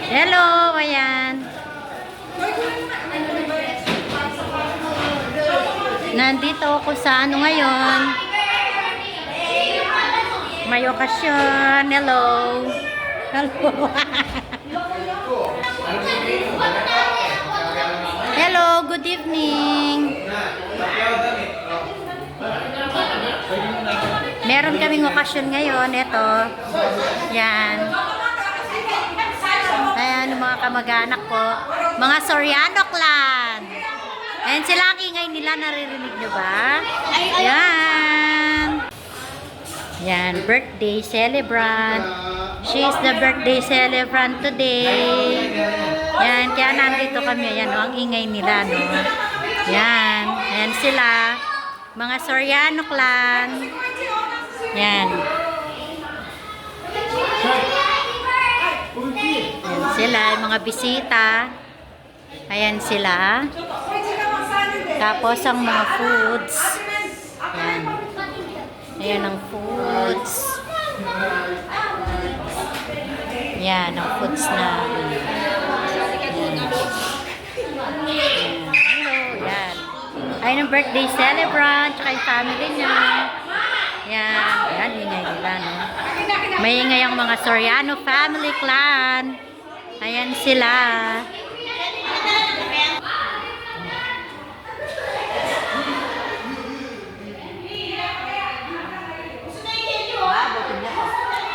Hello, ayan. Nandito ako sa ano ngayon. May okasyon. Hello. Hello. Hello, good evening. Meron kaming okasyon ngayon. Ito. Yan. Ayan, mga kamag-anak ko. Mga Soriano clan. Ayan sila, ang ingay nila. Naririnig nyo ba? Ayan. Yan, birthday celebrant. She is the birthday celebrant today. Yan, kaya nandito kami. Yan, ang ingay nila, no? Yan. Ayan sila. Mga Soriano clan. Yan. Ayan sila, yung mga bisita. Ayan sila. Tapos ang mga foods. Ayan. Ayan ang foods. Ayan ang foods na. Hello, ayan. Ayan ang birthday celebrant, tsaka yung family niya. Ayan, ayan, ingay nila, no? May ingay ang mga Soriano family clan. Ayan sila.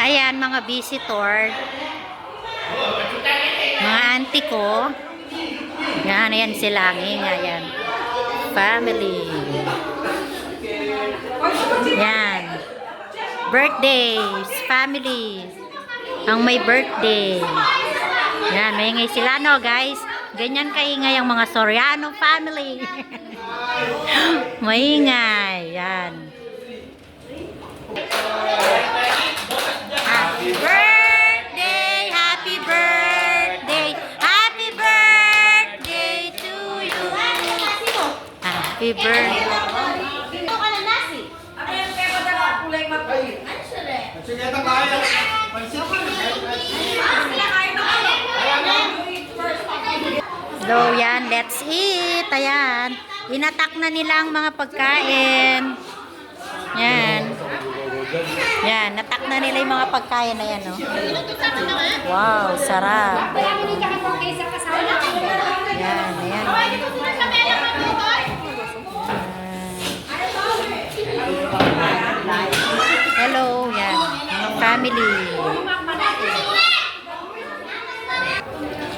Ayan, mga visitor. Mga auntie ko. Yan, ayan sila. Ayan. Family. Yan. Birthdays. Family. Ang may birthday. Yan, maingay sila, no, guys? Ganyan kaingay ang mga Soriano family. Maingay. Yan. Happy birthday, happy birthday, happy birthday to you. Happy birthday. So, yan, let's eat. Ayan. Inatak na nila ang mga pagkain. Yan. Yan, natak na nila yung mga pagkain na yan, no? Wow, sarap. Yan, ayan. Hello, yan. Family.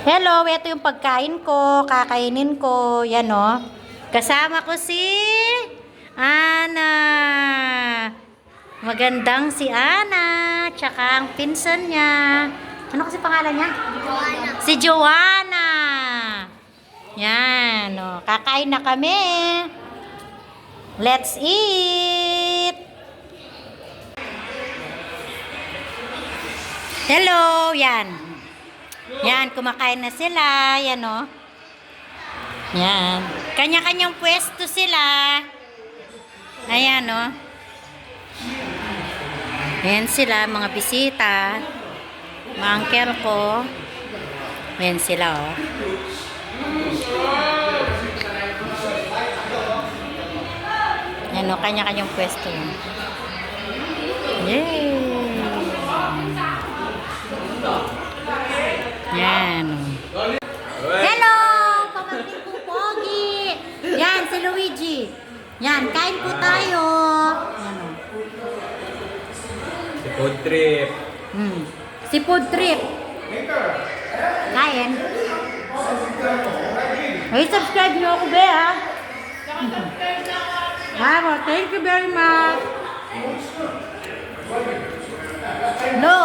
Hello, ito yung pagkain ko. Kakainin ko. Yan, no? Kasama ko si Ana. Magandang si Ana. Tsaka ang pinsan niya. Ano kasi pangalan niya? Joanna. Si Joanna. Yan, no? Kakain na kami. Let's eat. Hello, yan. Yan, kumakain na sila. Yan, no? Yan. Kanya-kanyang pwesto sila. Ayan, no? Ayan sila, mga bisita. Mga angker ko. Ayan sila, oh. Ayan, no? Kanya-kanyang pwesto. Yay! Yan. Hello! Pamangkin po, Pogi! Yan, si Luigi. Yan, kain po tayo. Yan, o. Si Food Trip. Si Food Trip. Kain. Hey, subscribe nyo ako, be, ha? Thank you very much. Hello?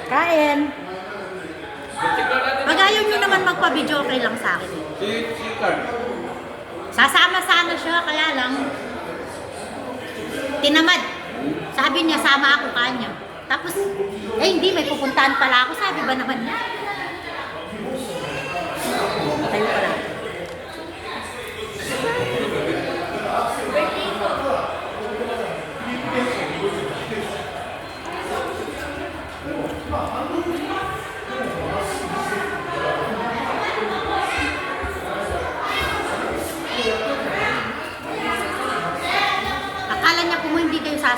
Kain. Pag ayaw nyo naman magpa-video, okay lang sa akin. Si Carl. Sasama sana siya, kaya lang tinamad. Sabi niya, sama ako kanya. Tapos, hindi, may pupuntahan pala ako. Sabi ba naman niya? Tayo pala.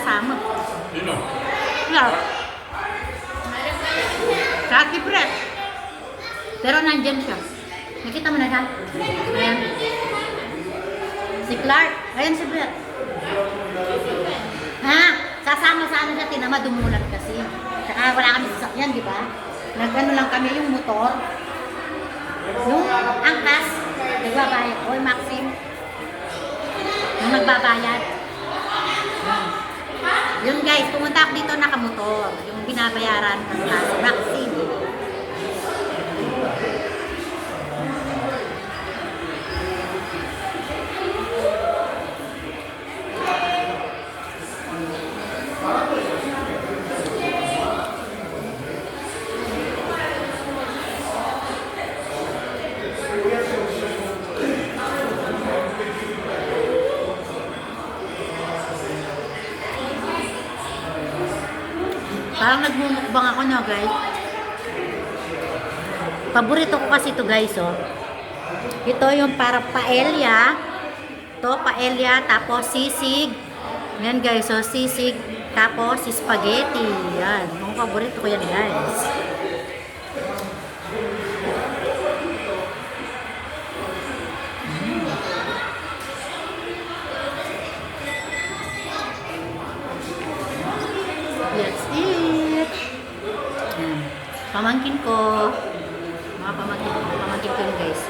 kasama. Sino? Clark. Sa Brett. Pero nandyan siya. Nakita mo na siya? Ayan. Si Clark. Ayan si Brett. Ha? Sasama sa ano siya, tinama dumulan kasi. Saka wala kami sasakyan, di ba? Nag-ano lang kami yung motor. Yung angkas, nagbabayad. Oy, Maxim. Yung nagbabayad. Yun guys, pumunta ako dito nakamotor. Yung binabayaran ng Maxim. Parang nagmumukbang ako na guys. Paborito ko kasi ito guys oh. Ito yung para paella. Ito paella tapos sisig. Yan guys oh, sisig tapos spaghetti. Yan, yung paborito ko yan guys. That's it. Yan. Pamangkin ko. Mga pamangkin ko yun guys.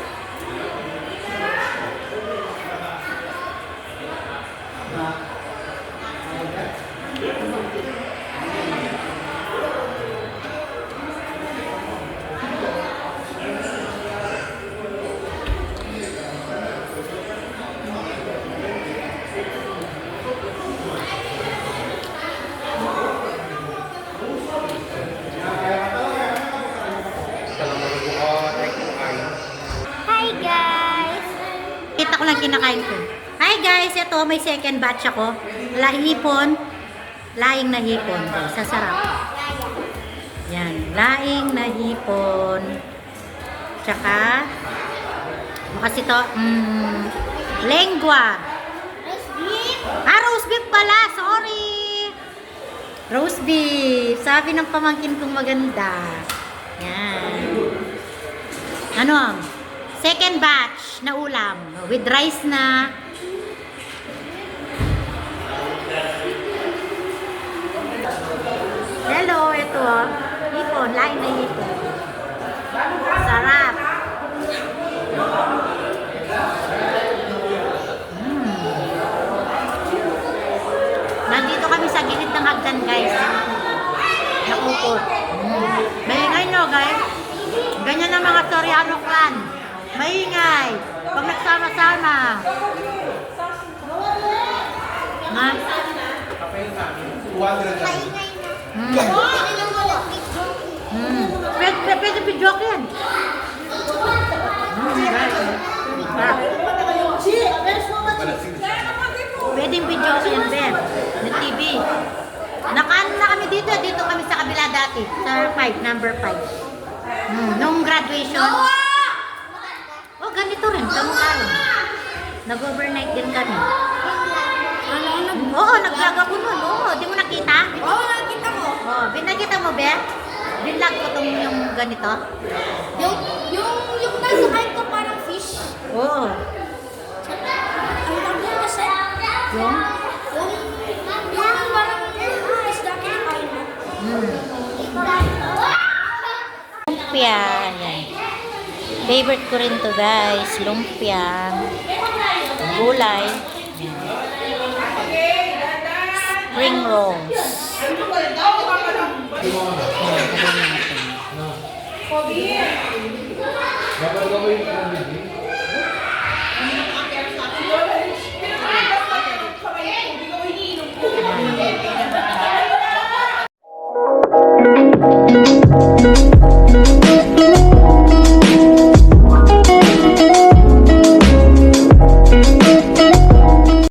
Hi guys! Kita ko lang kinakain ko. Hi guys! Ito may second batch ako. Lahipon. Laing na hipon. Guys, sasarap. Yan. Laing na hipon. Tsaka kasi ito lengua. Roast beef pala. Sorry. Roast beef. Sabi ng pamangkin kong maganda. Yan. Ano? Second batch na ulam with rice na. Hello, ito oh. Hipon, lain na hipon. Sarap. Nandito kami sa gilid ng hagdan guys. Nakupot. Maingay no guys. Ganyan ang mga Soriano clan. Maingay. Pag nagsama-sama. Ha? Pwede video yan. Pwede video yan, Ben. Na TV. Nakaan na kami dito. Dito kami sa kabila dati. Sa 5, number 5. Nung graduation. Oh, ganito rin. Kamukha rin. Nag-overnight din kami. Oo, nag-vlog ako nun. Oo, di mo nakita? Oo, nakita mo. Oo, nakita mo, Ben? Binlog ko itong yung ganito. Yung nasa kain ko parang fish. Oo. Ang dami kasi. Yung? Yung parang isda kinakain mo. Lumpia. Yan. Favorite ko rin to guys. Lumpia. Gulay. Spring rolls. Dapat gawin ko